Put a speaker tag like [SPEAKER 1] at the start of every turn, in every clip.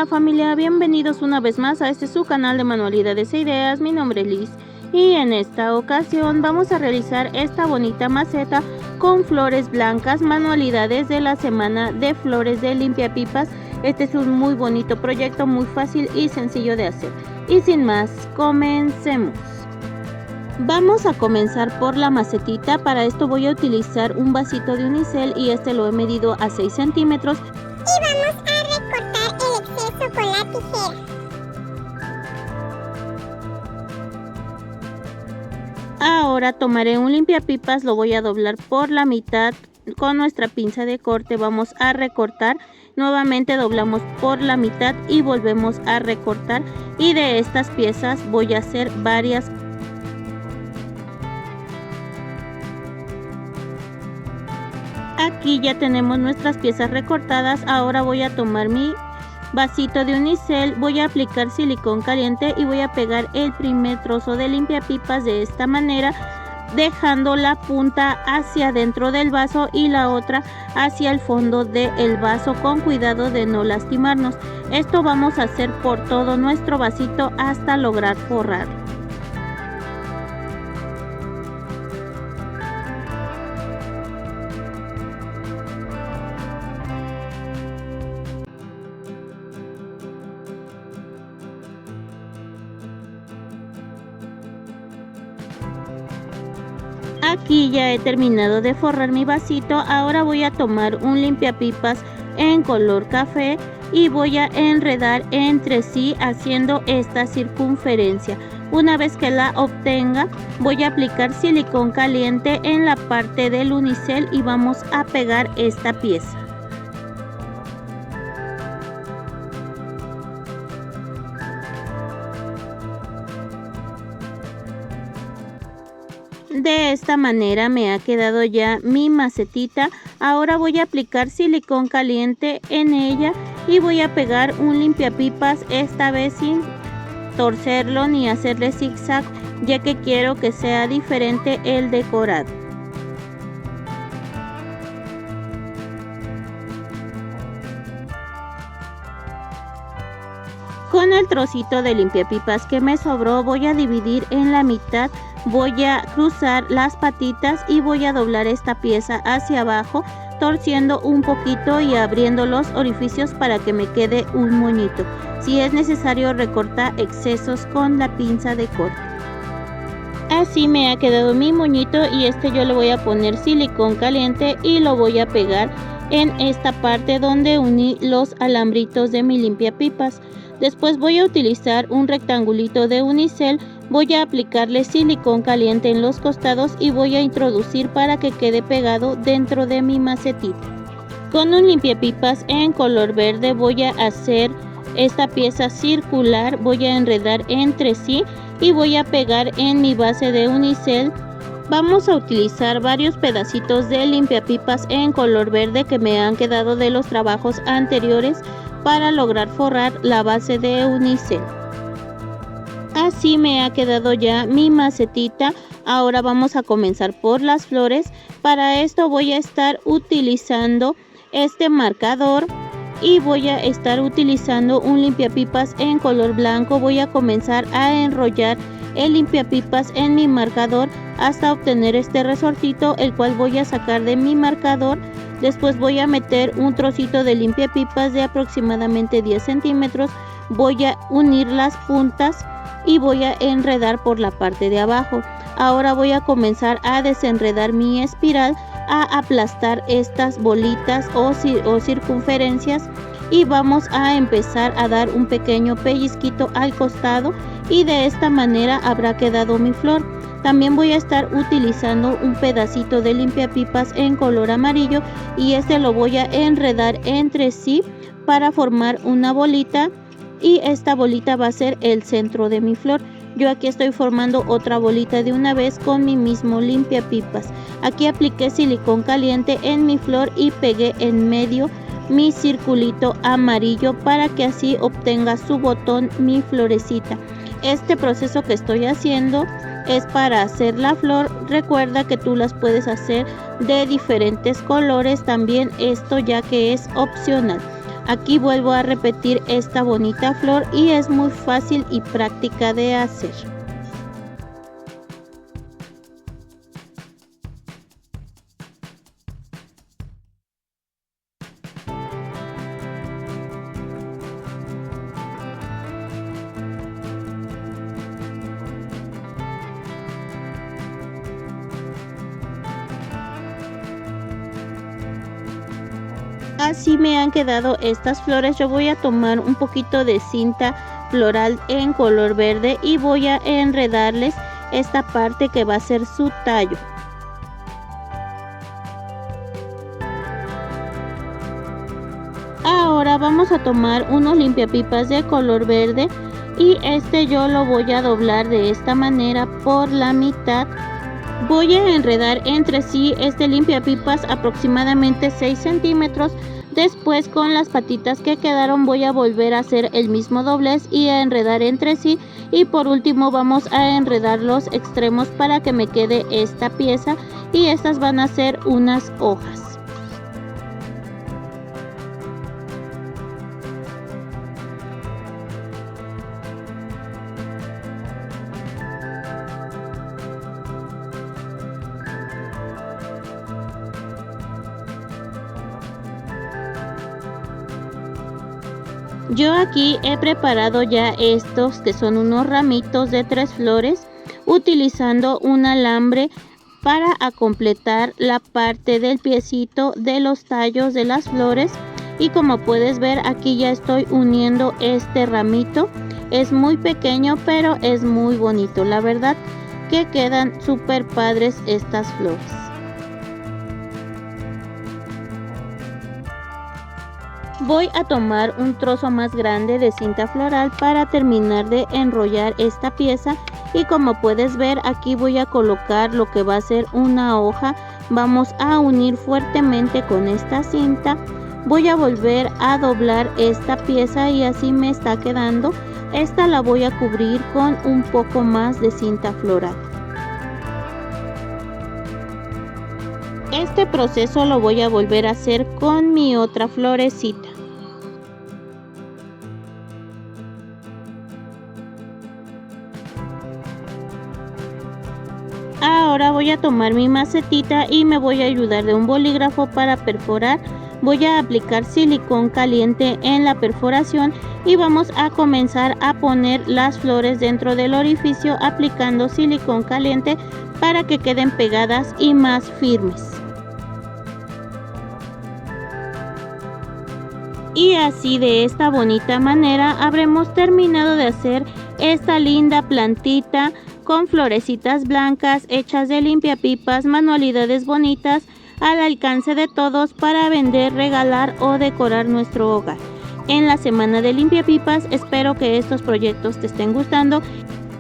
[SPEAKER 1] Hola familia, bienvenidos una vez más a este su canal de manualidades e ideas. Mi nombre es Liz y en esta ocasión vamos a realizar esta bonita maceta con flores blancas, manualidades de la semana de flores de limpiapipas. Este es un muy bonito proyecto, muy fácil y sencillo de hacer. Y sin más, comencemos. Vamos a comenzar por la macetita. Para esto voy a utilizar un vasito de unicel y este lo he medido a 6 centímetros.
[SPEAKER 2] Y vamos a recortar el exceso con la tijera.
[SPEAKER 1] Ahora tomaré un limpiapipas, lo voy a doblar por la mitad. Con nuestra pinza de corte vamos a recortar. Nuevamente doblamos por la mitad y volvemos a recortar. Y de estas piezas voy a hacer varias. Aquí ya tenemos nuestras piezas recortadas. Ahora voy a tomar mi vasito de unicel, voy a aplicar silicón caliente y voy a pegar el primer trozo de limpiapipas de esta manera, dejando la punta hacia dentro del vaso y la otra hacia el fondo del vaso, con cuidado de no lastimarnos. Esto vamos a hacer por todo nuestro vasito hasta lograr forrar. Aquí ya he terminado de forrar mi vasito. Ahora voy a tomar un limpiapipas en color café y voy a enredar entre sí haciendo esta circunferencia. Una vez que la obtenga, voy a aplicar silicón caliente en la parte del unicel y vamos a pegar esta pieza. De esta manera me ha quedado ya mi macetita. Ahora voy a aplicar silicón caliente en ella y voy a pegar un limpiapipas, esta vez sin torcerlo ni hacerle zigzag, ya que quiero que sea diferente el decorado. Con el trocito de limpiapipas que me sobró voy a dividir en la mitad, voy a cruzar las patitas y voy a doblar esta pieza hacia abajo, torciendo un poquito y abriendo los orificios para que me quede un moñito. Si es necesario, recortar excesos con la pinza de corte. Así me ha quedado mi moñito y yo le voy a poner silicón caliente y lo voy a pegar en esta parte donde uní los alambritos de mi limpiapipas. Después voy a utilizar un rectangulito de unicel, voy a aplicarle silicón caliente en los costados y voy a introducir para que quede pegado dentro de mi macetita. Con un limpiapipas en color verde voy a hacer esta pieza circular, voy a enredar entre sí y voy a pegar en mi base de unicel. Vamos a utilizar varios pedacitos de limpiapipas en color verde que me han quedado de los trabajos anteriores para lograr forrar la base de unicel. Así me ha quedado ya mi macetita. Ahora vamos a comenzar por las flores. Para esto voy a estar utilizando este marcador y voy a estar utilizando un limpiapipas en color blanco. Voy a comenzar a enrollar el limpiapipas en mi marcador hasta obtener este resortito, el cual voy a sacar de mi marcador. Después voy a meter un trocito de limpiapipas de aproximadamente 10 centímetros. Voy a unir las puntas y voy a enredar por la parte de abajo. Ahora voy a comenzar a desenredar mi espiral, a aplastar estas bolitas o circunferencias y vamos a empezar a dar un pequeño pellizquito al costado y de esta manera habrá quedado mi flor. También voy a estar utilizando un pedacito de limpiapipas en color amarillo y lo voy a enredar entre sí para formar una bolita y esta bolita va a ser el centro de mi flor. Yo aquí estoy formando otra bolita de una vez con mi mismo limpiapipas. Aquí apliqué silicón caliente en mi flor y pegué en medio mi circulito amarillo para que así obtenga su botón mi florecita. Este proceso que estoy haciendo es para hacer la flor. Recuerda que tú las puedes hacer de diferentes colores también, esto ya que es opcional. Aquí vuelvo a repetir esta bonita flor y es muy fácil y práctica de hacer. Así me han quedado estas flores. Yo voy a tomar un poquito de cinta floral en color verde y voy a enredarles esta parte que va a ser su tallo. Ahora vamos a tomar unos limpiapipas de color verde y yo lo voy a doblar de esta manera por la mitad. Voy a enredar entre sí este limpiapipas aproximadamente 6 centímetros. Después, con las patitas que quedaron, voy a volver a hacer el mismo doblez y a enredar entre sí. Y por último vamos a enredar los extremos para que me quede esta pieza, y estas van a ser unas hojas. Yo aquí he preparado ya estos que son unos ramitos de 3 flores, utilizando un alambre para completar la parte del piecito de los tallos de las flores. Y como puedes ver, aquí ya estoy uniendo este ramito. Es muy pequeño pero es muy bonito, la verdad que quedan súper padres estas flores. Voy a tomar un trozo más grande de cinta floral para terminar de enrollar esta pieza, y como puedes ver, aquí voy a colocar lo que va a ser una hoja. Vamos a unir fuertemente con esta cinta. Voy a volver a doblar esta pieza y así me está quedando. Esta la voy a cubrir con un poco más de cinta floral. Este proceso lo voy a volver a hacer con mi otra florecita. Ahora voy a tomar mi macetita y me voy a ayudar de un bolígrafo para perforar. Voy a aplicar silicón caliente en la perforación y vamos a comenzar a poner las flores dentro del orificio aplicando silicón caliente para que queden pegadas y más firmes. Y así, de esta bonita manera, habremos terminado de hacer esta linda plantita con florecitas blancas hechas de limpiapipas, manualidades bonitas al alcance de todos para vender, regalar o decorar nuestro hogar. En la semana de limpiapipas espero que estos proyectos te estén gustando,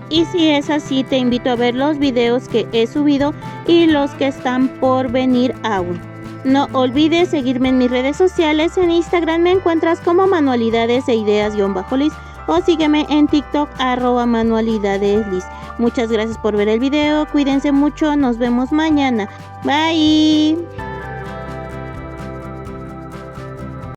[SPEAKER 1] y si es así, te invito a ver los videos que he subido y los que están por venir aún. No olvides seguirme en mis redes sociales. En Instagram me encuentras como manualidades e ideas_lis, o sígueme en TikTok @manualidadeslis. Muchas gracias por ver el video, cuídense mucho, nos vemos mañana. Bye.